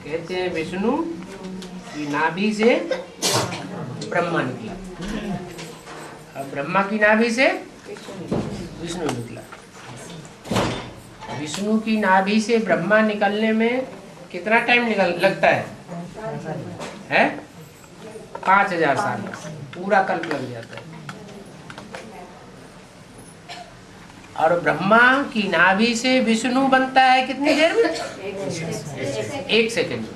कहते हैं विष्णु की नाभि से ब्रह्मा निकला, और ब्रह्मा की नाभि से विष्णु निकला। विष्णु की नाभि से ब्रह्मा निकलने में कितना टाइम लगता है? 5000 साल, पूरा कल्प लग जाता है। और ब्रह्मा की नाभि से विष्णु बनता है कितनी देर में? 1 सेकंड में।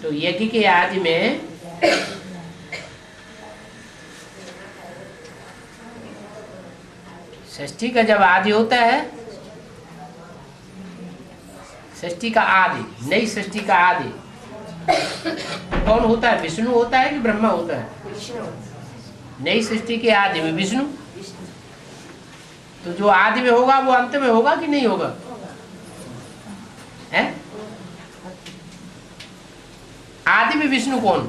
तो यज्ञ के आदि में षष्ठी का जब आदि होता है, षष्ठी का आदि, नई षष्ठी का आदि कौन होता है? विष्णु होता है कि ब्रह्मा होता है? नई सृष्टि के आदि में विष्णु। तो जो आदि में होगा वो अंत में होगा कि नहीं होगा? है? आदि में विष्णु कौन?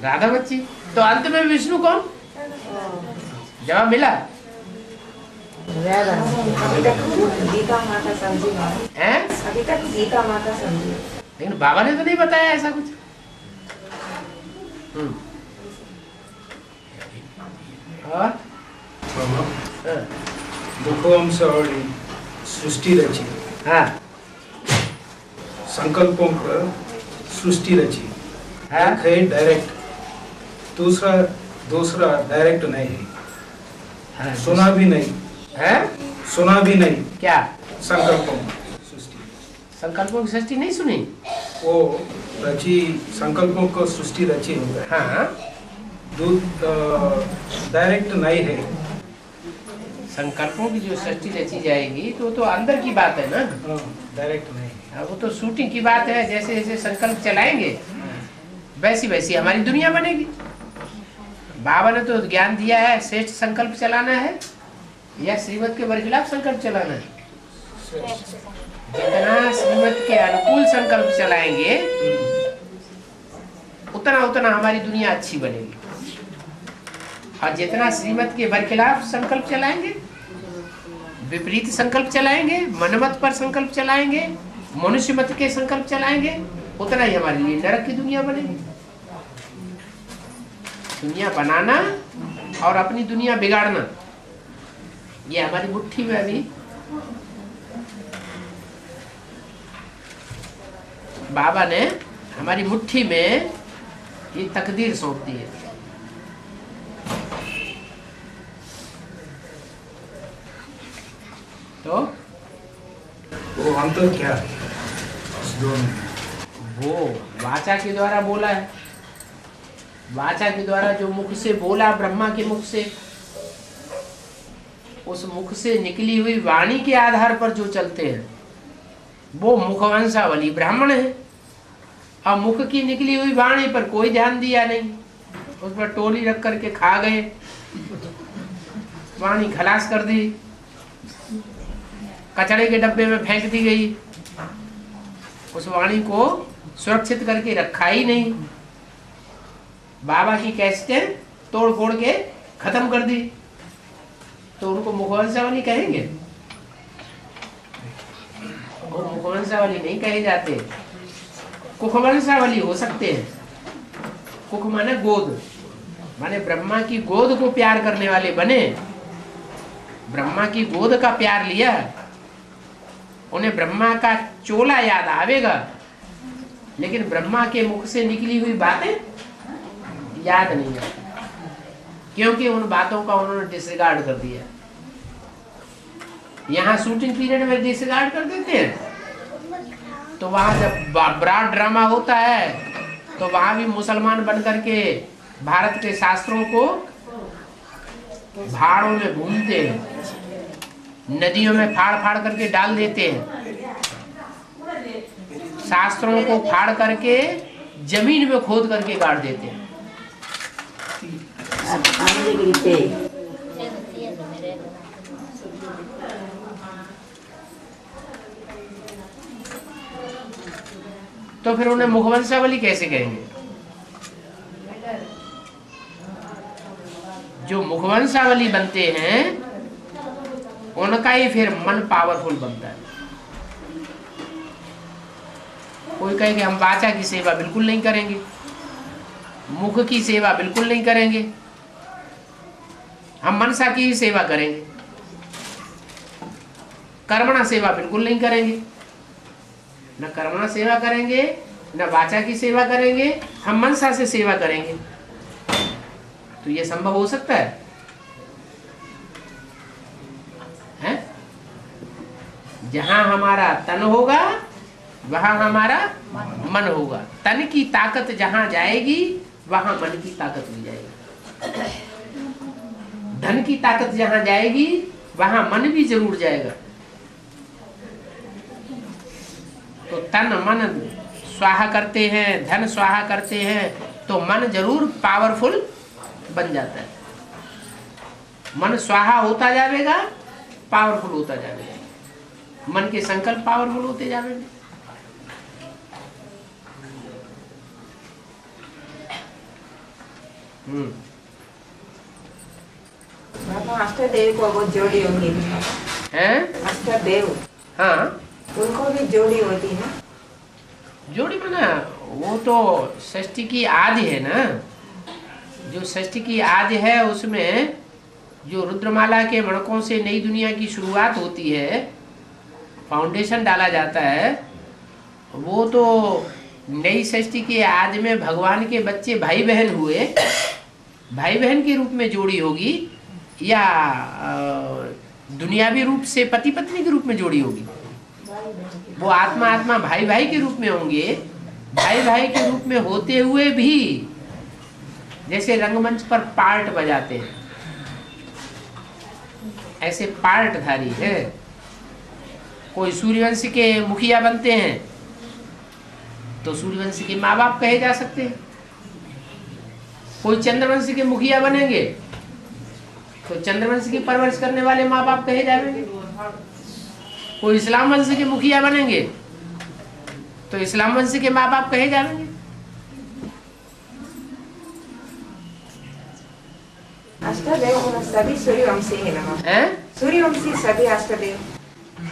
राधा बच्ची। तो अंत में विष्णु कौन? जवाब मिला? गीता माता समझी है? अभी तक गीता माता समझी, लेकिन बाबा ने तो नहीं बताया ऐसा कुछ। और मुखवंशावली सृष्टि रची, हाँ संकल्पों पर सृष्टि रची। हाँ? एक है डायरेक्ट, दूसरा डायरेक्ट नहीं है। हाँ, सुना भी नहीं है? सुना भी नहीं। क्या संकल्पों सृष्टि, संकल्पों की सृष्टि नहीं सुनी? वो रची, संकल्पों को सृष्टि रची होता है। हाँ, डायरेक्ट नहीं है। संकल्पों की जो सृष्टि रची जाएगी तो अंदर की बात है ना, डायरेक्ट नहीं। वो तो शूटिंग की बात है। जैसे जैसे संकल्प चलाएंगे वैसी वैसी हमारी दुनिया बनेगी। बाबा ने तो ज्ञान दिया है, श्रेष्ठ संकल्प चलाना है या श्रीमत के बरखिलाफ संकल्प चलाना है। जितना श्रीमत के अनुकूल संकल्प चलाएंगे उतना उतना हमारी दुनिया अच्छी बनेगी, और जितना श्रीमत के बरखिलाफ संकल्प चलाएंगे, विपरीत संकल्प चलाएंगे, मनमत पर संकल्प चलाएंगे, मनुष्य मत के संकल्प चलाएंगे, उतना ही हमारे लिए नरक की दुनिया बनेगी। दुनिया बनाना और अपनी दुनिया बिगाड़ना ये हमारी मुट्ठी में अभी। बाबा ने हमारी मुट्ठी में ये तकदीर सौंप दी है। तो वो अंतर क्या है इस दोनों? वो वाचा के द्वारा बोला है। वाचा के द्वारा जो मुख से बोला, ब्रह्मा के मुख से, उस मुख से निकली हुई वाणी के आधार पर जो चलते हैं वो मुखवंशावली ब्राह्मण है। और मुख की निकली हुई वाणी पर कोई ध्यान दिया नहीं, उस पर टोली रख करके खा गए, वाणी खलास कर दी, कचड़े के डब्बे में फेंक दी गई, उस वाणी को सुरक्षित करके रखा ही नहीं। बाबा की कैसेटें तोड़ फोड़ के खत्म कर दी, तो उनको मुखवंशावली कहेंगे? वो मुखवंशावली नहीं कहे जाते, कुखवंशावली हो सकते हैं। कुख माने गोद, माने ब्रह्मा की गोद को प्यार करने वाले बने, ब्रह्मा की गोद का प्यार लिया, उन्हें ब्रह्मा का चोला याद आवेगा, लेकिन ब्रह्मा के मुख से निकली हुई बातें याद नहीं है, क्योंकि उन बातों का उन्होंने डिसरिगार्ड कर दिया। यहाँ शूटिंग पीरियड में डिसरिगार्ड कर देते हैं, तो वहां जब ब्रॉड ड्रामा होता है तो वहां भी मुसलमान बन करके भारत के शास्त्रों को भाड़ों में भूनते हैं, नदियों में फाड़ फाड़ करके डाल देते हैं, शास्त्रों को फाड़ करके जमीन में खोद करके गाड़ देते हैं। तो फिर उन्हें मुखवंशावली कैसे कहेंगे? जो मुखवंशावली बनते हैं उनका ही फिर मन पावरफुल बनता है। कोई कहे कि हम वाचा की सेवा बिल्कुल नहीं करेंगे, मुख की सेवा बिल्कुल नहीं करेंगे, हम मनसा की ही सेवा करेंगे, कर्मणा सेवा बिल्कुल नहीं करेंगे, न कर्मणा सेवा करेंगे न वाचा की सेवा करेंगे, हम मनसा से सेवा करेंगे। तो ये संभव हो सकता है? हैं? जहां हमारा तन होगा वहां हमारा मन होगा। तन की ताकत जहां जाएगी वहां मन की ताकत भी जाएगी। धन की ताकत जहां जाएगी वहां मन भी जरूर जाएगा। तो तन मन स्वाहा करते हैं, धन स्वाहा करते हैं, तो मन जरूर पावरफुल बन जाता है। मन स्वाहा होता जाएगा, पावरफुल होता जाएगा, मन के संकल्प पावरफुल होते जाएंगे। बाबा अष्टदेव को वो जोड़ी होगी हैं? अष्टदेव, हाँ, उनको भी जोड़ी होती है। जोड़ी बना वो तो षष्ठी की आदि है ना। जो षष्ठी की आदि है उसमें जो रुद्रमाला के मणकों से नई दुनिया की शुरुआत होती है, फाउंडेशन डाला जाता है, वो तो नई षष्ठी के आदि में भगवान के बच्चे भाई बहन हुए, भाई बहन के रूप में जोड़ी होगी, या दुनियावी रूप से पति पत्नी के रूप में जोड़ी होगी। वो आत्मा आत्मा भाई भाई के रूप में होंगे। भाई भाई के रूप में होते हुए भी जैसे रंगमंच पर पार्ट बजाते हैं, ऐसे पार्टधारी है। कोई सूर्यवंशी के मुखिया बनते हैं तो सूर्यवंशी के माँ बाप कहे जा सकते हैं। कोई चंद्रवंशी के मुखिया बनेंगे तो चंद्रवंशी की परवरिश करने वाले माँ बाप कहे जाएंगे। कोई इस्लाम वंश के मुखिया बनेंगे तो इस्लाम वंश के माँ बाप कहे जाएंगे। अष्टदेव सभी सूर्यवंशी है ना? सूर्यवंशी सभी अष्टदेव।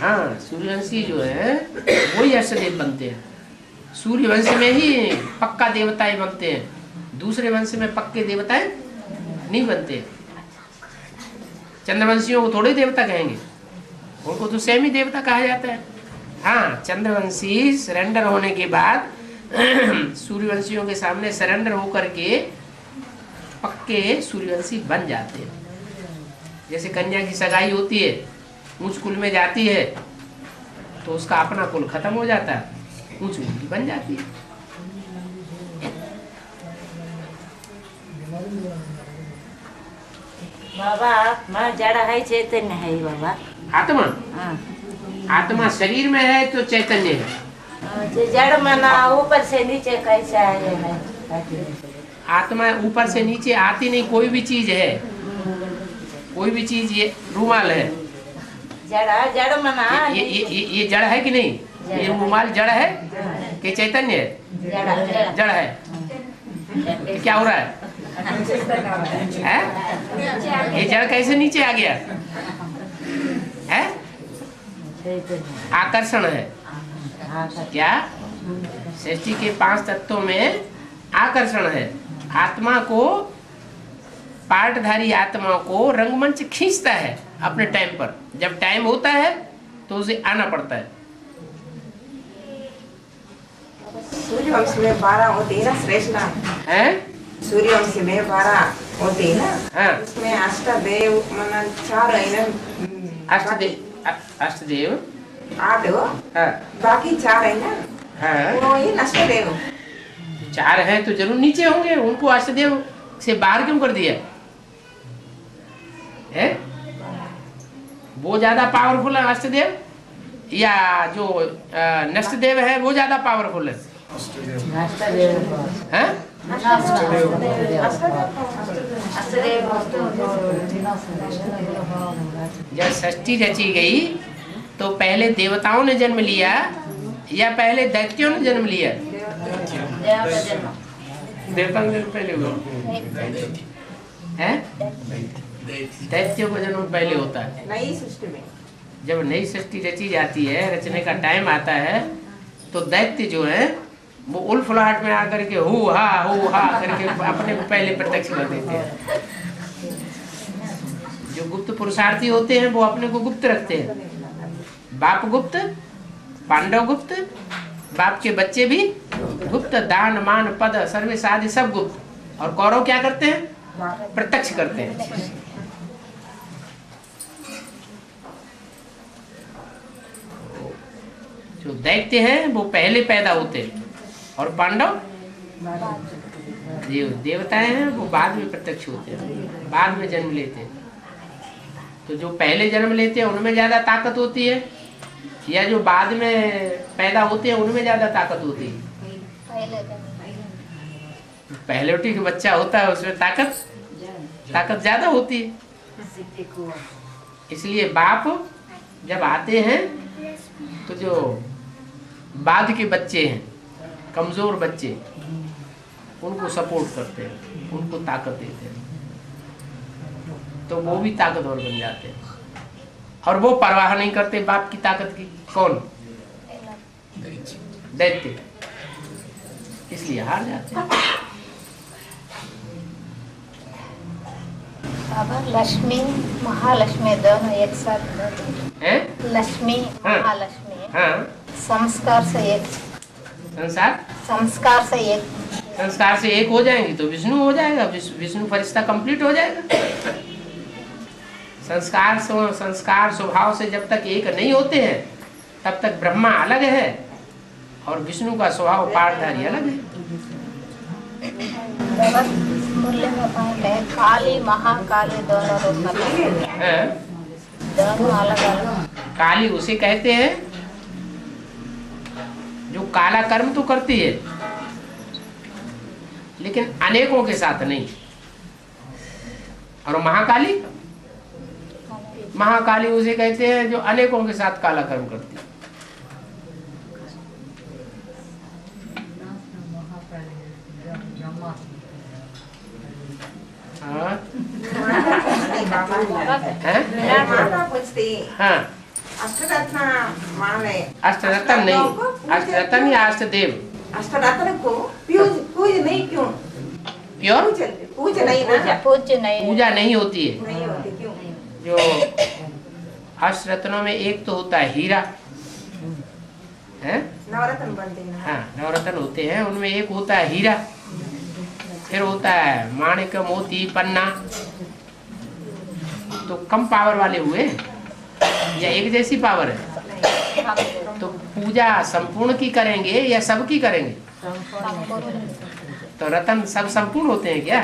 हाँ, सूर्यवंशी जो है वही अष्टदेव बनते हैं। सूर्यवंश में ही पक्का देवताएं बनते हैं, दूसरे वंश में पक्के देवताएं नहीं बनते। चंद्रवंशियों को थोड़े देवता कहेंगे, उनको तो सेमी देवता कहा जाता है। हाँ, चंद्रवंशी सरेंडर होने के बाद सूर्यवंशियों के सामने सरेंडर होकर के पक्के सूर्यवंशी बन जाते हैं। जैसे कन्या की सगाई होती है, ऊंच कुल में जाती है तो उसका अपना कुल खत्म हो जाता है, ऊंच कुल की बन जाती है। बाबा आत्मा जड़ है, चैतन्य है बाबा। आत्मा, हाँ, आत्मा शरीर में है तो चैतन्य है। जो जड़ मना ऊपर से नीचे कैसे आए है? आत्मा ऊपर से नीचे आती नहीं। कोई भी चीज है, कोई भी चीज, ये रूमाल है, जड़ मना ये जड़ है कि नहीं? ये रूमाल जड़ है कि चैतन्य है? जड़ है। क्या हो रहा है? ये जड़ कैसे नीचे आ गया है? आकर्षण है। क्या? सृष्टि के 5 तत्वों में आकर्षण है। आत्मा को, पार्टधारी आत्मा को रंगमंच खींचता है अपने टाइम पर। जब टाइम होता है तो उसे आना पड़ता है। सूर्यवंश में 12 होते हैं ना श्रेष्ठ है। सूर्यवंश में 12 होते हैं ना। हाँ, उसमें अष्टदेव मन 4 है ना। अष्टदेव 8 हो, हाँ, बाकी 4 है ना। हाँ, वो ही अष्टदेव। 4 हैं तो जरूर नीचे होंगे। उनको अष्टदेव से बाहर क्यों कर दिया है? वो ज्यादा पावरफुल है अष्टदेव, या जो नष्टदेव है वो ज्यादा पावरफुल है? हैं? जब षष्ठी रची गई तो पहले देवताओं ने जन्म लिया या पहले दैत्यों ने जन्म लिया? देवताओं ने जन्म पहले हुआ है। दैत्यों का जन्म पहले होता है। नई सृष्टि में जब नई सृष्टि रची जाती है, रचने का टाइम आता है, तो दैत्य जो है वो उल्फलाहट में आकर के हु हा करके अपने को पहले प्रत्यक्ष कर देते हैं। जो गुप्त पुरुषार्थी होते हैं वो अपने को गुप्त रखते हैं। बाप गुप्त, पांडव गुप्त, बाप के बच्चे भी गुप्त, दान मान पद सर्विस आदि सब गुप्त। और कौरव क्या करते हैं? प्रत्यक्ष करते हैं। जो दैत्य हैं वो पहले पैदा होते हैं और पांडव देवताएं हैं वो बाद में प्रत्यक्ष होते हैं, बाद में जन्म लेते हैं। तो जो पहले जन्म लेते हैं उनमें ज्यादा ताकत होती है, या जो बाद में पैदा होते हैं उनमें ज्यादा ताकत होती है? पहले उठी का बच्चा होता है उसमें ताकत ज्यादा होती है। इसलिए बाप जब आते हैं तो जो बाद के बच्चे हैं, कमजोर बच्चे, उनको सपोर्ट करते हैं, उनको ताकत देते हैं, तो वो भी ताकतवर बन जाते हैं। और वो परवाह नहीं करते बाप की ताकत की। कौन? दैत्य। इसलिए हार जाते हैं। बाबा लक्ष्मी महालक्ष्मी दोनों एक साथ हैं? लक्ष्मी हाँ। महालक्ष्मी हाँ, संस्कार से एक संस्कार से एक हो जाएंगे तो विष्णु हो जाएगा, विष्णु फरिश्ता कंप्लीट हो जाएगा। संस्कार स्वभाव से जब तक एक नहीं होते हैं तब तक ब्रह्मा अलग है और विष्णु का स्वभाव पाठधारी अलग है। मूल्य में पहले काली महाकाली दोनों रूप हैं? दोनों अलग अलग। काली उसे कहते हैं जो काला कर्म तो करती है लेकिन अनेकों के साथ नहीं। और महाकाली उसे कहते हैं जो अनेकों के साथ काला कर्म करती है। हाँ? हाँ, अष्टरत्न नहीं, अष्टरत्न या अष्टदेव। अष्टरत्न को पूज नहीं क्यों? प्योर पूजा नहीं पूजा नहीं होती है। नहीं होती क्यों? जो अष्टरत्नों में एक तो होता है हीरा, है? नवरत्न बनते हैं। हाँ, नवरत्न होते हैं, उनमें एक होता है हीरा, फिर होता है माणिक मोती पन्ना। तो कम पावर वाले हुए या एक जैसी पावर है? तो पूजा संपूर्ण की करेंगे या सबकी करेंगे? तो रतन सब संपूर्ण होते हैं क्या?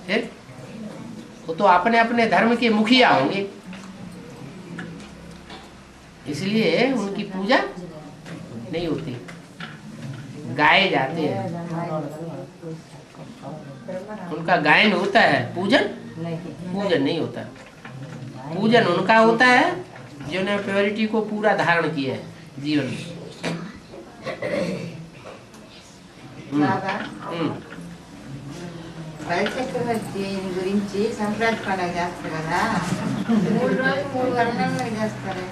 फिर वो तो अपने अपने धर्म के मुखिया होंगे, इसलिए उनकी पूजा नहीं होती, गाए जाते हैं। उनका गायन होता है, पूजन नहीं होता। पूजन उनका होता है जिन्होंने प्योरिटी को पूरा धारण किया है जीवन में। బలిచక్రవర్తి గురించి సంక్రాంతి పండుగ చేస్తారు కదా, 3 రోజులు 3 వర్ణాలు చేస్తారు.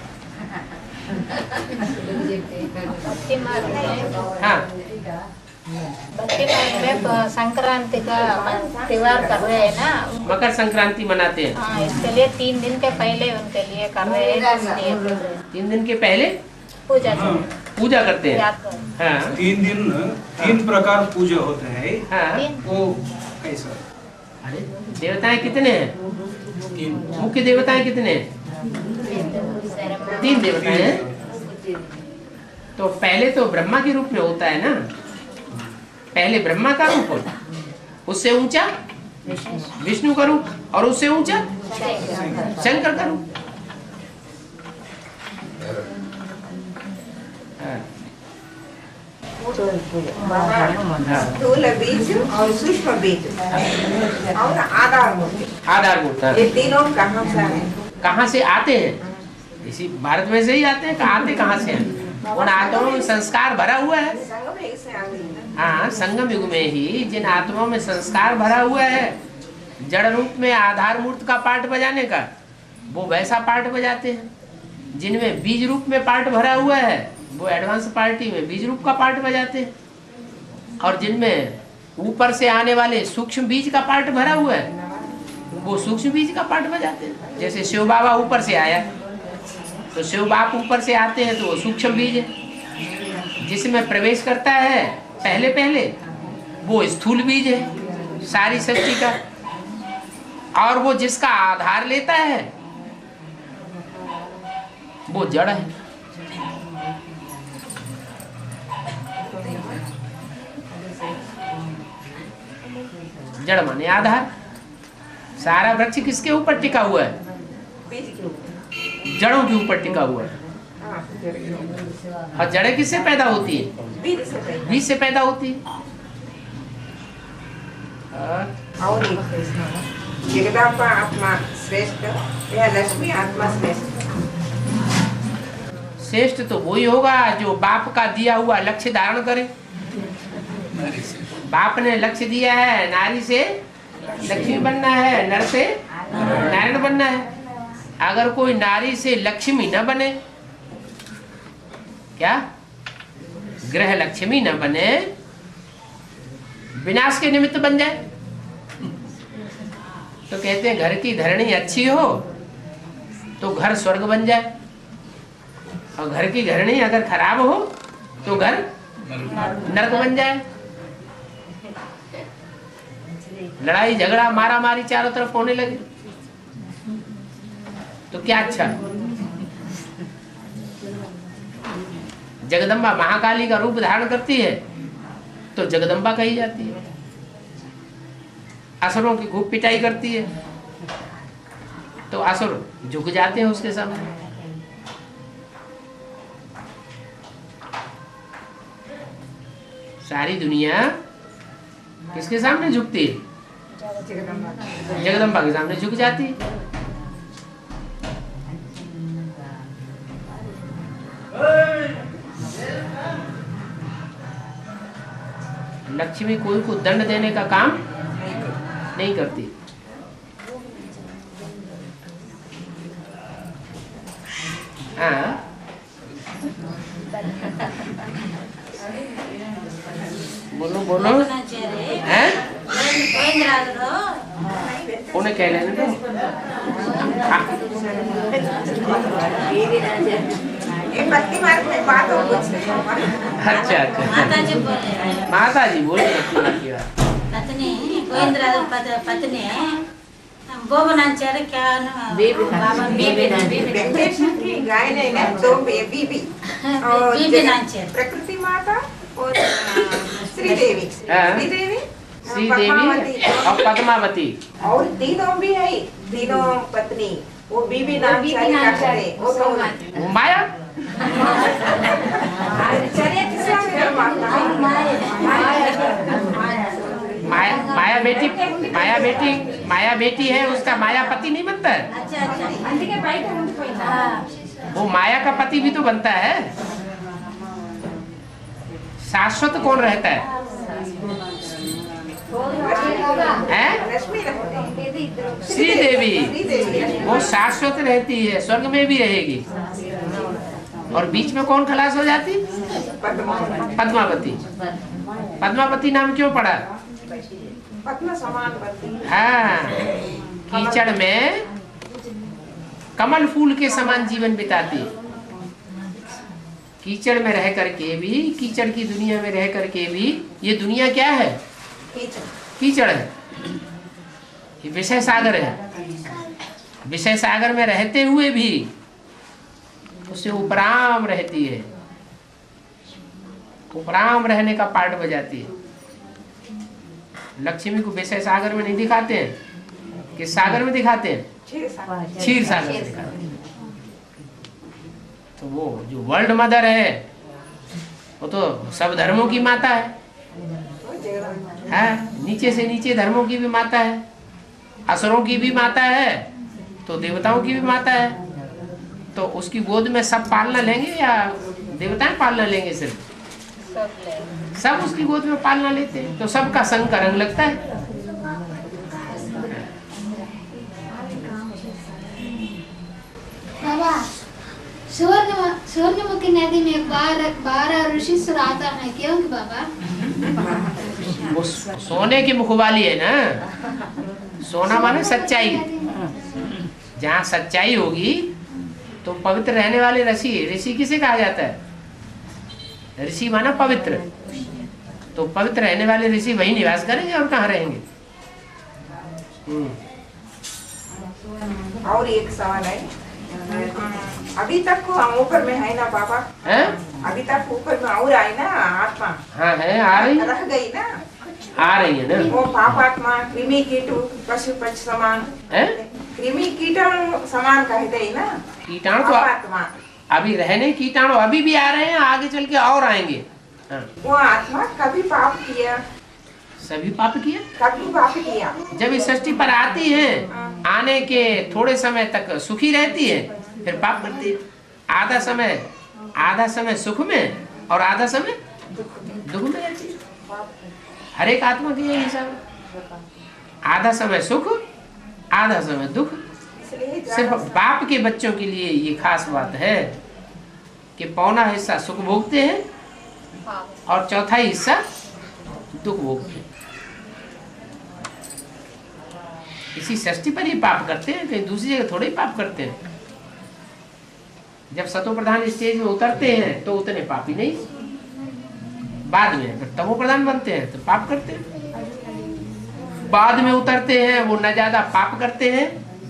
संक्रांति का त्योहार कर रहे हैं ना, मकर संक्रांति मनाते हैं। हाँ, इसके लिए 3 दिन के पहले उनके लिए कर रहे हैं। 3 दिन के पहले पूजा करते हैं। हाँ। 3 दिन 3 प्रकार पूजा होते हैं। हाँ। वो कैसा? अरे देवताएं कितने हैं? 3 मुख्य देवताएं कितने हैं? 3 देवताएं हैं। तो पहले तो ब्रह्मा के रूप में होता है ना, पहले ब्रह्मा का रूप होता, उससे ऊंचा विष्णु का रूप, और उससे ऊंचा शंकर का रूप। स्थूल बीज और सूक्ष्म बीज और आधारभूत, ये तीनों कहाँ से आए? कहाँ से आते हैं? इसी भारत में से ही आते हैं। आते कहाँ से हैं? उन आत्माओं में संस्कार भरा हुआ है। संगम युग से आते हैं। हाँ, संगम युग में ही जिन आत्माओं में संस्कार भरा हुआ है जड़ रूप में आधार मूर्त का पार्ट बजाने का, वो वैसा पार्ट बजाते हैं। जिनमें बीज रूप में पार्ट भरा हुआ है वो एडवांस पार्टी में बीज रूप का पार्ट बजाते हैं, और जिनमें ऊपर से आने वाले सूक्ष्म बीज का पार्ट भरा हुआ है वो सूक्ष्म बीज का पार्ट बजाते हैं। जैसे शिव बाबा ऊपर से आया तो शिव बाप ऊपर से आते हैं तो वो सूक्ष्म बीज है। जिसमें प्रवेश करता है पहले पहले वो स्थूल बीज है सारी सृष्टि का, और वो जिसका आधार लेता है वो जड़ है। जड़ माने आधार। सारा वृक्ष किसके ऊपर टिका हुआ है? जड़ों के ऊपर टिका हुआ है। और जड़ें किससे पैदा होती है? बीज से पैदा होती है। और जगदम्बा आत्मा श्रेष्ठ, यह लक्ष्मी आत्मा श्रेष्ठ। श्रेष्ठ तो वही होगा जो बाप का दिया हुआ लक्ष्य धारण करे। बाप ने लक्ष्य दिया है नारी से लक्ष्मी बनना है, नर से नारायण बनना है। अगर कोई नारी से लक्ष्मी न बने, क्या ग्रह लक्ष्मी न बने, विनाश के निमित्त बन जाए, तो कहते हैं घर की धरणी अच्छी हो तो घर स्वर्ग बन जाए, और घर की घरणी अगर खराब हो तो घर नरक बन जाए। लड़ाई झगड़ा मारा मारी चारों तरफ होने लगे तो क्या अच्छा। जगदम्बा महाकाली का रूप धारण करती है तो जगदम्बा कही जाती है। असुरों की खूब पिटाई करती है तो असुर झुक जाते हैं उसके सामने। सारी दुनिया किसके सामने झुकती है? जगदम्बा के सामने झुक जाती है। लक्ष्मी कोई को दंड देने का काम नहीं करती। हाँ बोलो बोलो हैं? उन्हें कह लेने दो। अच्छा माता जी बोलिए। पत्नी गोविंदराज पत्नी क्या गाय नहीं तो बीबी प्रकृति माता और श्रीदेवी और पद्मावती, और तीनों भी है, तीनों पत्नी। वो बीबी नाम वो माया। माया बेटी है, उसका माया पति नहीं बनता है। वो माया का पति भी तो बनता है। शाश्वत कौन रहता है? श्रीदेवी। वो शाश्वत रहती है, स्वर्ग में भी रहेगी। और बीच में कौन खलास हो जाती? पद्मावती। पद्मावती नाम क्यों पड़ा? हाँ, कीचड़ में कमल फूल के समान जीवन बिताती। कीचड़ में रह करके भी, कीचड़ की दुनिया में रह करके भी, ये दुनिया क्या है? कीचड़ है, ये विषय सागर है। विषय सागर में रहते हुए भी उससे उपराम रहती है, उपराम रहने का पार्ट बजाती है। लक्ष्मी को विषय सागर में नहीं दिखाते हैं, किस सागर में दिखाते हैं? क्षीर सागर में दिखाते हैं। तो वो जो वर्ल्ड मदर है वो तो सब धर्मों की माता है, नीचे से नीचे धर्मों की भी माता है, असुरों की भी माता है, तो देवताओं की भी माता है। तो उसकी गोद में सब पालना लेंगे या देवताएं पालना लेंगे? सिर्फ सब उसकी गोद में पालना लेते हैं, तो सबका संग का रंग लगता है। की नदी में 12 ऋषि आता है, क्यों बाबा? वो सोने की मुखवाली है ना, सोना माने सच्चाई। जहाँ सच्चाई होगी तो पवित्र रहने वाले ऋषि, ऋषि किसे कहा जाता है? ऋषि माना पवित्र। तो पवित्र रहने वाले ऋषि वही निवास करेंगे और कहाँ रहेंगे? और एक सवाल है, अभी तक को हम ऊपर में है ना बाबा? है? अभी तक ऊपर में और आई ना आत्मा? हाँ है, आ रही है, रह गई ना, आ रही है ना। वो पापात्मा कृमि कीटू पशु पक्ष समान है? कृमि कीटाणु समान कहते हैं ना। कीटाणु तो पापात्मा अभी रहने, कीटाणु अभी भी आ रहे हैं, आगे चल के और आएंगे। हाँ। वो आत्मा कभी पाप किया? सभी पाप किया। कभी पाप किया? जब इस सृष्टि पर आती है, आने के थोड़े समय तक सुखी रहती है, फिर पाप करती है। आधा समय सुख में और आधा समय दुख में रहती है। हर एक आत्मा की यही हिसाब है, आधा समय सुख आधा समय दुख। सिर्फ बाप के बच्चों के लिए ये खास बात है कि पौना हिस्सा सुख भोगते हैं और चौथाई हिस्सा दुख भोगते हैं। इसी सृष्टि पर ही पाप करते हैं, कहीं दूसरी जगह थोड़े ही पाप करते हैं। जब सतो प्रधान स्टेज में उतरते हैं तो उतने पापी नहीं, बाद में जब तमो प्रधान बनते हैं तो पाप करते हैं। बाद में उतरते हैं वो न ज्यादा पाप करते हैं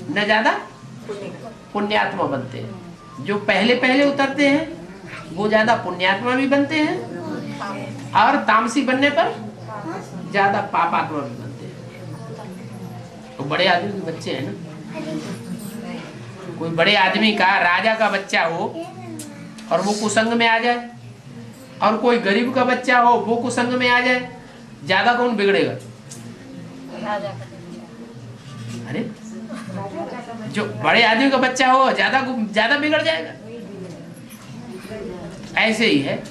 न ज्यादा पुण्यात्मा बनते हैं। जो पहले उतरते हैं वो ज्यादा पुण्यात्मा भी बनते हैं और तामसी बनने पर ज्यादा पापात्मा भी बनते हैं। तो बड़े आदमी के बच्चे हैं ना, कोई बड़े आदमी का, राजा का बच्चा हो और वो कुसंग में आ जाए, और कोई गरीब का बच्चा हो वो कुसंग में आ जाए, ज्यादा कौन बिगड़ेगा? अरे जो बड़े आदमी का बच्चा हो ज्यादा बिगड़ जाएगा। ऐसे ही है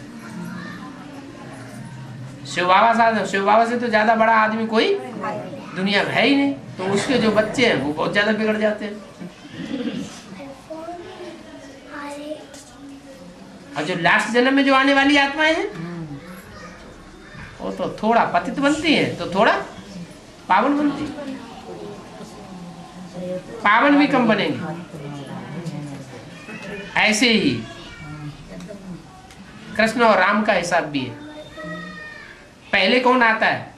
शिव बाबा से तो ज्यादा बड़ा आदमी कोई दुनिया में है ही नहीं, तो उसके जो बच्चे हैं वो बहुत ज्यादा बिगड़ जाते हैं। और जो लास्ट जन्म में जो आने वाली आत्माएं हैं वो तो थोड़ा पतित बनती है तो थोड़ा पावन बनती है। पावन भी कम बनेंगे। ऐसे ही कृष्ण और राम का हिसाब भी है। पहले कौन आता है?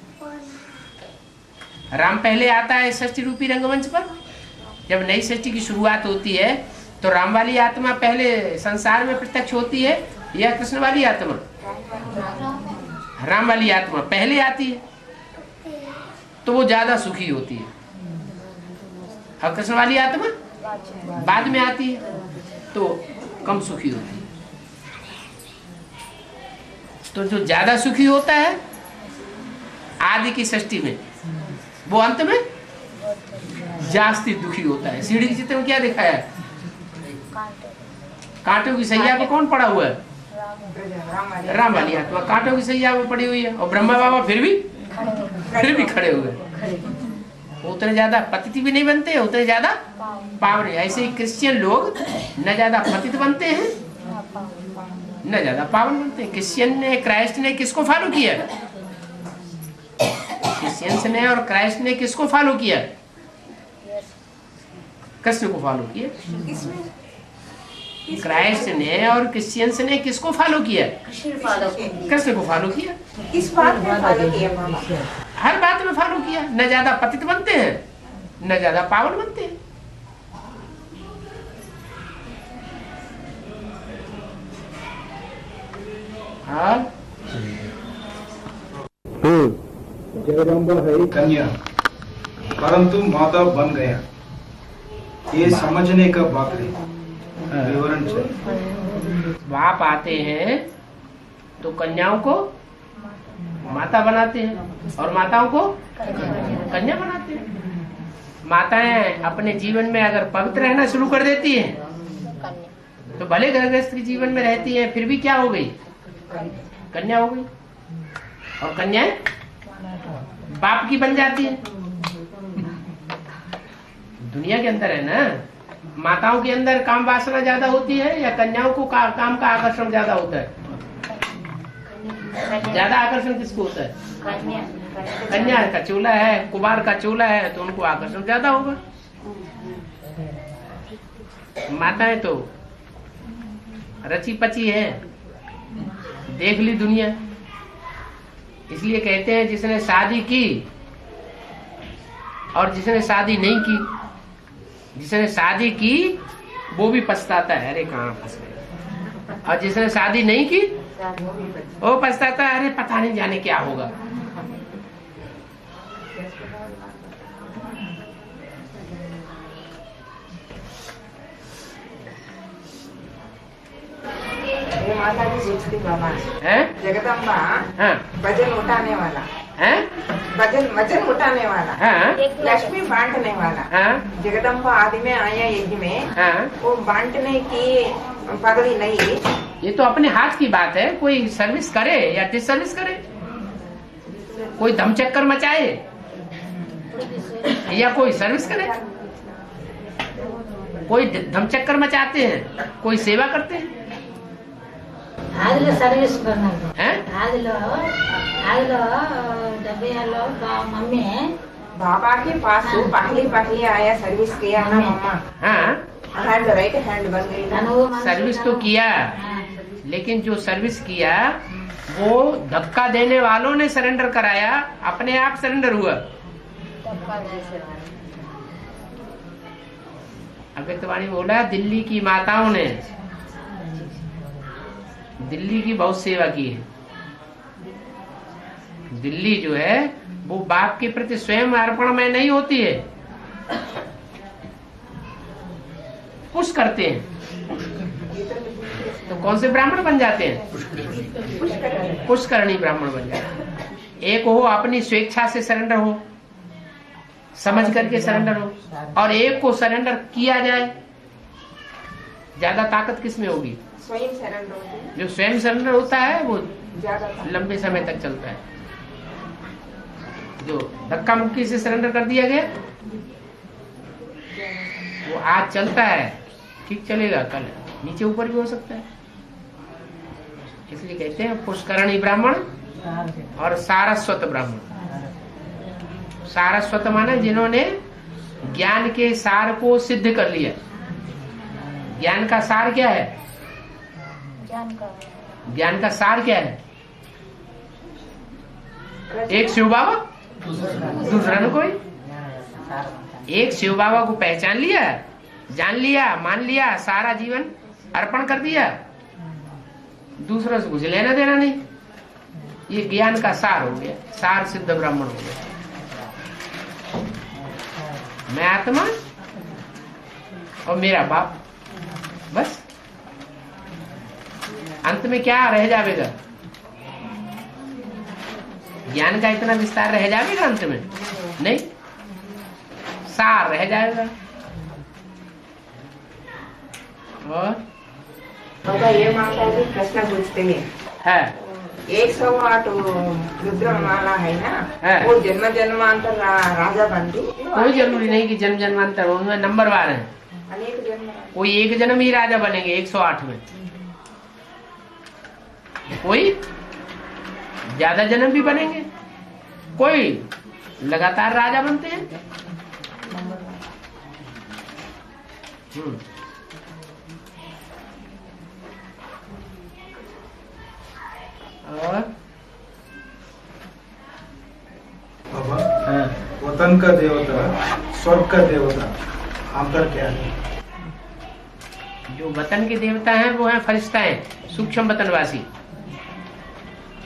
राम पहले आता है सृष्टि रूपी रंगमंच पर। जब नई सृष्टि की शुरुआत होती है तो राम वाली आत्मा पहले संसार में प्रत्यक्ष होती है या कृष्ण वाली आत्मा? राम वाली आत्मा पहले आती है तो वो ज्यादा सुखी होती है, और कृष्ण वाली आत्मा बाद में आती है तो कम सुखी होती है। तो जो ज्यादा सुखी होता है आदि की सृष्टि में, वो अंत में जास्ती दुखी होता है। सीढ़ी के चित्र में क्या दिखाया है? कांटों की सैया पे कौन पड़ा हुआ है? राम वाली आत्मा कांटों की सैया पे पड़ी हुई है, और ब्रह्मा बाबा फिर भी खड़े हुए। उतने ज्यादा पतित भी नहीं बनते, उतने ज्यादा पावन। ऐसे ही क्रिश्चियन लोग न ज्यादा पतित बनते हैं न ज्यादा पावन बनते हैं। क्राइस्ट ने किसको फॉलो किया? क्रिश्चियंस ने और क्राइस्ट ने किसको फॉलो किया? कृष्ण को फॉलो किया। क्राइस्ट ने और क्रिश्चियंस ने किसको फॉलो किया? कृष्ण को फॉलो किया। किस बात में फॉलो किया बाबा? हर बात में फॉलो किया। न ज्यादा पतित बनते हैं न ज्यादा पावन बनते हैं। हाँ, जगदम्बा है कन्या, परंतु माता बन गया, ये समझने का बात है। विवरण चाहिए। बाप आते हैं तो कन्याओं को माता बनाते हैं और माताओं को कन्या बनाते हैं। माताएं अपने जीवन में अगर पवित्र रहना शुरू कर देती हैं तो भले गृहस्थ के जीवन में रहती हैं, फिर भी क्या हो गई? कन्या हो गई। और कन्याएं बाप की बन जाती है। दुनिया के अंदर है ना, माताओं के अंदर काम वासना ज्यादा होती है या कन्याओं को काम का आकर्षण ज्यादा होता है? ज्यादा आकर्षण किसको होता है? कन्या का चूल्हा है, कुमार का चूल्हा है, तो उनको आकर्षण ज्यादा होगा। माताएं तो रची पची है, देख ली दुनिया। इसलिए कहते हैं जिसने शादी की और जिसने शादी नहीं की, जिसने शादी की वो भी पछताता है, अरे कहाँ फंस गए, और जिसने शादी नहीं की वो पछताता है, अरे पता नहीं जाने क्या होगा। ये माता जी सोचती बाबा है जगदम्बा हाँ वजन उठाने वाला है वजन उठाने वाला, हाँ लक्ष्मी बांटने वाला। हाँ जगदम्बा आदि में आया यज्ञ में, हाँ। वो बांटने की पगड़ी नहीं। ये तो अपने हाथ की बात है, कोई सर्विस करे या डिसर्विस करे, कोई धमचक्कर मचाए या कोई सर्विस करे। कोई धमचक्कर मचाते हैं, कोई सेवा करते हैं। आदिलो सर्विस करना हैं? आदिलो डब्बेलो मम्मी बाबा के पास तो पहली आया सर्विस किया ना मम्मा, हाँ हैंड राइट हैंड बन गई। सर्विस तो किया, लेकिन जो सर्विस किया वो धक्का देने वालों ने सरेंडर कराया, अपने आप सरेंडर हुआ। अगरवाणी बोला दिल्ली की माताओं ने दिल्ली की बहुत सेवा की है। दिल्ली जो है वो बाप के प्रति स्वयं अर्पण में नहीं होती है, पुश करते हैं। तो कौन से ब्राह्मण बन जाते हैं? पुष्करणी ब्राह्मण बन जाते हैं। एक हो अपनी स्वेच्छा से सरेंडर हो, समझ करके सरेंडर हो, और एक को सरेंडर किया जाए। ज्यादा ताकत किसमें होगी? स्वयं सरेंडर होती है। जो स्वयं सरेंडर होता है वो ज्यादा लंबे समय तक चलता है। जो धक्का मुक्की से सरेंडर कर दिया गया वो आज चलता है, ठीक चलेगा, कल नीचे ऊपर भी हो सकता है। इसलिए कहते हैं पुष्करणी ब्राह्मण और सारस्वत ब्राह्मण। सारस्वत माने जिन्होंने ज्ञान के सार को सिद्ध कर लिया। ज्ञान का सार क्या है? ज्ञान का सार क्या है? एक शिव बाबा, दूसरा न कोई। एक शिव बाबा को पहचान लिया, जान लिया, मान लिया, सारा जीवन अर्पण कर दिया, दूसरों से कुछ लेना देना नहीं। ये ज्ञान का सार हो गया, सार सिद्ध ब्राह्मण हो गया। मैं आत्मा और मेरा बाप, बस। अंत में क्या रह जाएगा? ज्ञान का इतना विस्तार रह जाएगा अंत में? नहीं, सार रह जाएगा। और बाबा ये माता जी प्रश्न पूछते हैं है 108 रुद्रमाला है ना, है। वो जन्म जन्मांतर राजा बनती। कोई जरूरी नहीं कि जन्म जन्मांतर, उनमें नंबर वार है। अनेक जन्म कोई एक जन्म ही राजा बनेंगे 108 में, कोई ज्यादा जन्म भी बनेंगे, कोई लगातार राजा बनते हैं। और बाबा हाँ, वतन का देवता, स्वर्ग का देवता, अंतर क्या है? जो वतन के देवता हैं वो हैं फरिश्ताएं, सूक्ष्म वतनवासी।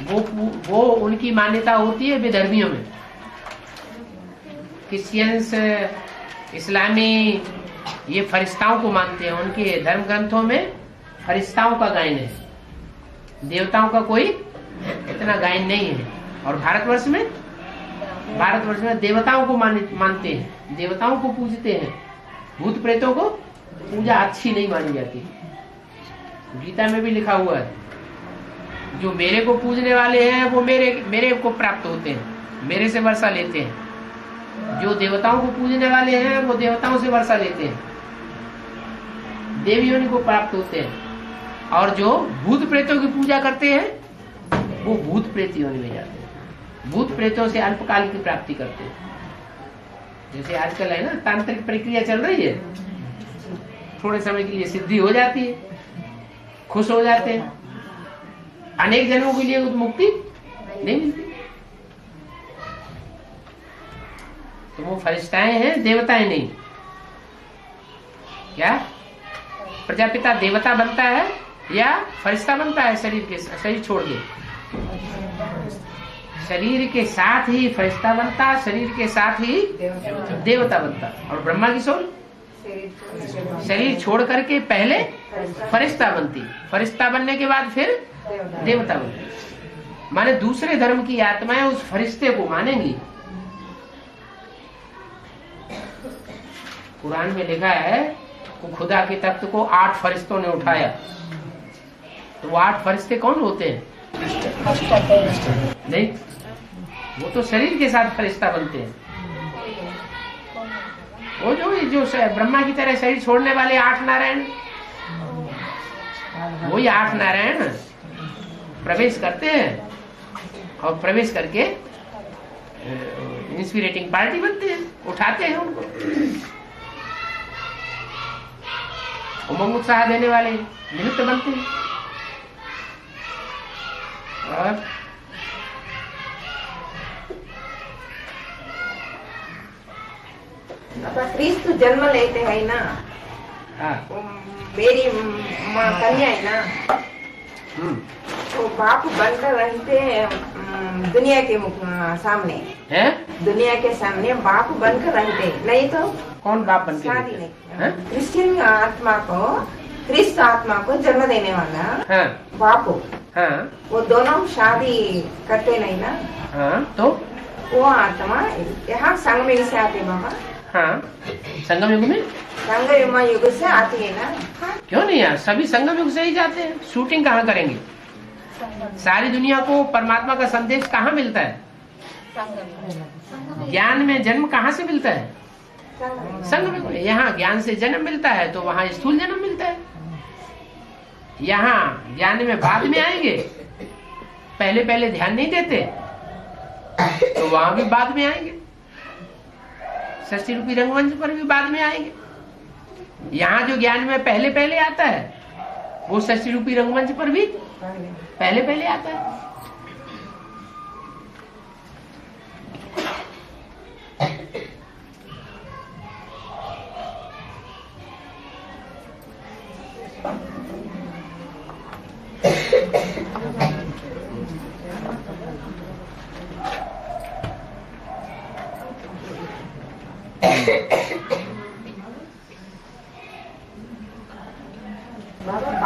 वो उनकी मान्यता होती है विधर्मियों में। क्रिश्चियंस, इस्लामी ये फरिश्ताओं को मानते हैं। उनके धर्म ग्रंथों में फरिश्ताओं का गायन है, देवताओं का कोई इतना गायन नहीं है। और भारतवर्ष में देवताओं को मानते हैं, देवताओं को पूजते हैं। भूत प्रेतों को पूजा अच्छी नहीं मानी जाती। गीता में भी लिखा हुआ है, जो मेरे को पूजने वाले हैं वो मेरे को प्राप्त होते हैं, मेरे से वर्षा लेते हैं। जो देवताओं को पूजने वाले हैं वो देवताओं से वर्षा लेते हैं। देव योनि को प्राप्त होते हैं, और जो भूत प्रेतों की पूजा करते हैं वो भूत प्रेत योनि में जाते हैं, भूत प्रेतों से अल्पकाल की प्राप्ति करते हैं। जैसे आजकल है ना तांत्रिक प्रक्रिया चल रही है, थोड़े समय के लिए सिद्धि हो जाती है, खुश हो जाते हैं, अनेक जन्मों के लिए मुक्ति नहीं मिलती। तो वो फरिश्ताएं हैं, देवताएं नहीं। क्या प्रजापिता देवता बनता है या फरिश्ता बनता है? शरीर छोड़ के, शरीर के साथ ही फरिश्ता बनता, शरीर के साथ ही देवता बनता। और ब्रह्मा की सोल शरीर छोड़ करके पहले फरिश्ता बनती, फरिश्ता बनने के बाद फिर देवता बनती। माने दूसरे धर्म की आत्माएं उस फरिश्ते को मानेंगी। कुरान में लिखा है कि खुदा के तख्त को 8 फरिश्तों ने उठाया। तो वो 8 फरिश्ते कौन होते हैं? नहीं, वो तो शरीर के साथ फरिश्ता बनते हैं। वो जो ब्रह्मा की तरह शरीर छोड़ने वाले 8 नारायण, वही 8 नारायण प्रवेश करते हैं और प्रवेश करके इंस्पिरेटिंग पार्टी बनते हैं, उठाते हैं उनको, उमंग उत्साह देने वाले निमित्त बनते हैं। और क्रिस्तु जन्म लेते हैं ना, मेरी माँ कन्या है ना, तो बाप बनकर रहते दुनिया के सामने है? दुनिया के सामने बाप बनकर रहते, नहीं तो कौन बाप बनकर? शादी नहीं, क्रिश्चियन आत्मा को, क्रिस्त आत्मा को जन्म देने वाला बाप, वो दोनों शादी करते नहीं ना। तो वो आत्मा यहाँ संगम युग से आती है बाबा। संगम युग में, संगम युग से आती है ना। क्यों नहीं यार, सभी संगम युग से ही जाते हैं। शूटिंग कहाँ करेंगे? सारी दुनिया को परमात्मा का संदेश कहाँ मिलता है? ज्ञान में जन्म कहाँ से मिलता है? संगम युग। यहाँ ज्ञान से जन्म मिलता है तो वहाँ स्थूल जन्म मिलता है। यहाँ ज्ञान में बाद में आएंगे, पहले पहले ध्यान नहीं देते तो वहां भी बाद में आएंगे, षष्ठी रूपी रंगमंच पर भी बाद में आएंगे। यहाँ जो ज्ञान में पहले पहले आता है वो षष्ठी रूपी रंगमंच पर भी पहले पहले आता है।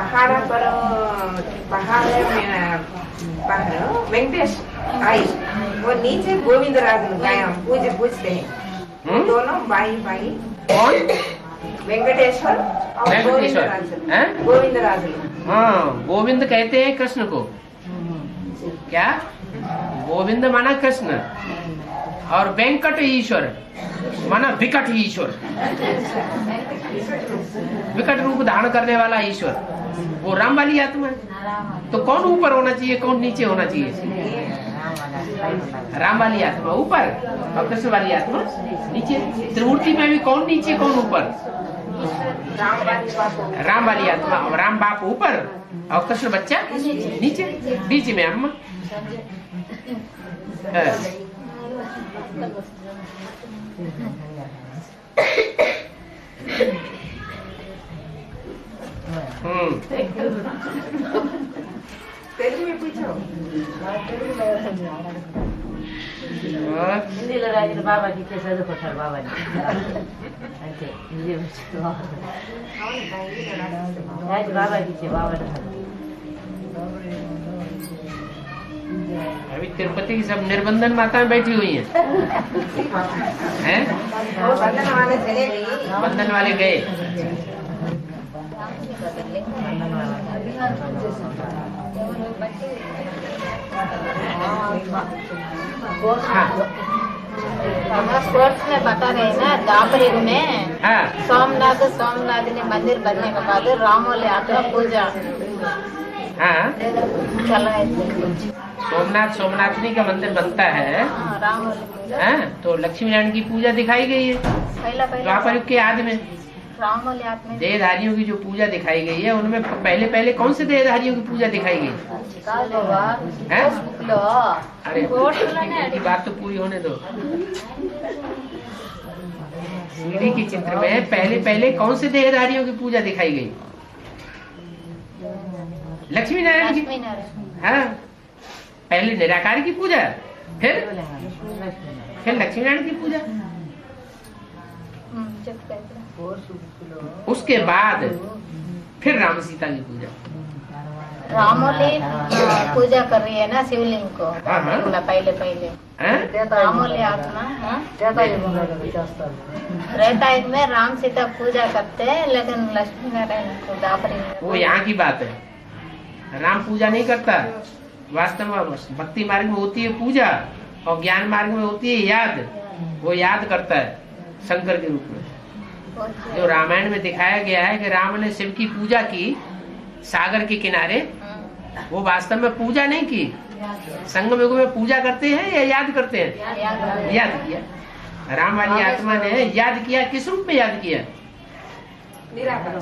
पहाड़ वेंकटेश आई, वो नीचे गोविंद राज गाया पूजते हैं। दोनों भाई भाई कौन? वेंकटेश्वर और गोविंद राज। गोविंद राज, गोविंद कहते हैं कृष्ण को। क्या? गोविंद माना कृष्ण और वेंकट ईश्वर माना विकट ईश्वर, विकट रूप धारण करने वाला ईश्वर, वो राम वाली आत्मा है। तो कौन ऊपर होना चाहिए, कौन नीचे होना चाहिए? राम वाली आत्मा ऊपर और कृष्ण वाली आत्मा नीचे। त्रिमूर्ति में भी कौन नीचे कौन ऊपर? राम वाली आत्मा और राम बाप ऊपर और कृष्ण बच्चा नीचे, बीच में अम्मा। తెలుగు में पूछो। హిందీలో రాసిన బాబాకి ఇచ్చే చదువుకుంటారు బాబాని అంతే హిందీ రాజు బాబాకి ఇచ్చే బాబాని। अभी तिरुपति की सब निर्बंधन माताएं बैठी हुई हैं, हैं? बंधन वाले चले गए, बंधन वाले गए। हाँ स्पोर्ट्स में बता रहे हैं ना, दापरी में हाँ सोमनाथ ने मंदिर बनने के बाद रामोले आत्मा पूजा हाँ चल रहे थे। सोमनाथनी का मंदिर बनता है रामोले पूजा हाँ, तो लक्ष्मी नारायण की पूजा दिखाई गई है पहला द्वापर युग के आदि में। रामोले आत्मा देहधारियों की जो पूजा दिखाई गई है उनमें पहले पहले कौन से देहधारियों की पूजा दिखाई गई है? अरे की बात तो पूरी होने दो। सीढ़ी के चित्र में पहले पहले कौन से देहधारियों की पूजा दिखाई गई? लक्ष्मी नारायण की। हाँ, पहले निराकार की पूजा, फिर लक्ष्मी नारायण की पूजा, उसके बाद फिर राम सीता की पूजा। रामोली पूजा कर रही है ना शिवलिंग को। हाँ। पहले रामोली आत्मा रहता है में राम सीता पूजा करते हैं, लेकिन लक्ष्मी नारायण को दापरी वो यहाँ की बात है। राम पूजा नहीं करता, वास्तव में भक्ति मार्ग में होती है पूजा और ज्ञान मार्ग में होती है याद। वो याद करता है शंकर के रूप में। जो रामायण में दिखाया गया है कि राम ने शिव की पूजा की सागर के किनारे, वो वास्तव में पूजा नहीं की। संगम युग में पूजा करते हैं या याद करते हैं? याद किया। राम वाली आत्मा ने याद किया। किस रूप में याद किया?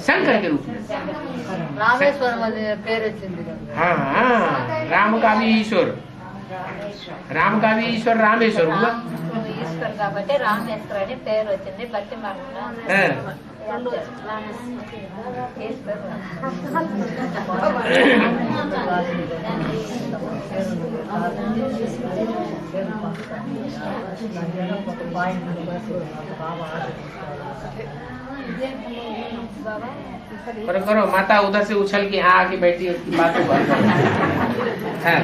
शंकर के रूप में। हाँ हाँ, राम का भी ईश्वर, राम का भी ईश्वर रामेश्वर हुआ। ఈశ్వర్ కాబట్టి రామేశ్వర్ అని పేరు వచ్చింది భక్తి మార్గంలో। करो माता उधर से उछल के यहाँ आके बैठी बात है।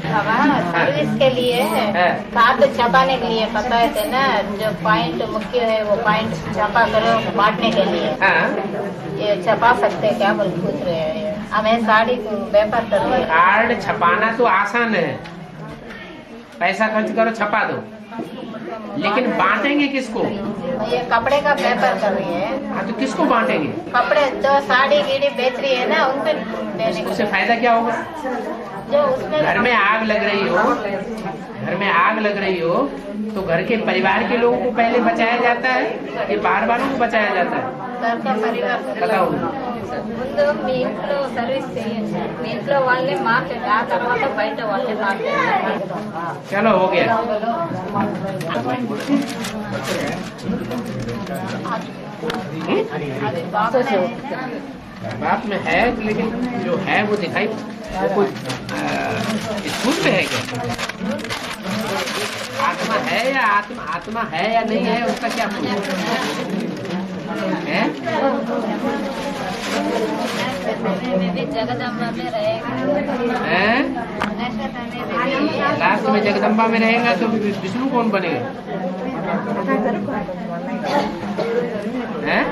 सर्विस के लिए कार्ड छपाने के लिए बताए थे ना, जो पॉइंट मुख्य है वो पॉइंट छपा करो बांटने के लिए। ये छपा सकते हैं क्या बोल पूछ रहे हैं। हमें साड़ी को व्यापार कर रहे हैं। कार्ड छपाना तो आसान है, पैसा खर्च करो छपा दो, लेकिन बांटेंगे किसको? ये कपड़े का व्यापार कर रही है। हाँ, तो किसको बांटेंगे? कपड़े जो साड़ी गीड़ी बेच रही है ना, उनसे देने। उससे फायदा क्या होगा? जो उसमें घर में आग लग रही हो, घर में आग लग रही हो तो घर के परिवार के लोगों को पहले बचाया जाता है कि बाहर वालों को बचाया जाता है? घर का परिवार बताओ। ముందు మీ ఇంట్లో సర్వీస్ చేయండి, మీ ఇంట్లో వాళ్ళే మార్కెట్, ఆ తర్వాత బయట వాళ్ళే మార్కెట్। चलो हो गया। बात में है, लेकिन जो है वो दिखाई वो कोई स्कूल में है क्या? आत्मा है या आत्मा है या नहीं है, उसका क्या है? जगदम्बा में रहेगा। लास्ट में जगदम्बा में रहेगा तो विष्णु कौन बनेगा? हैं?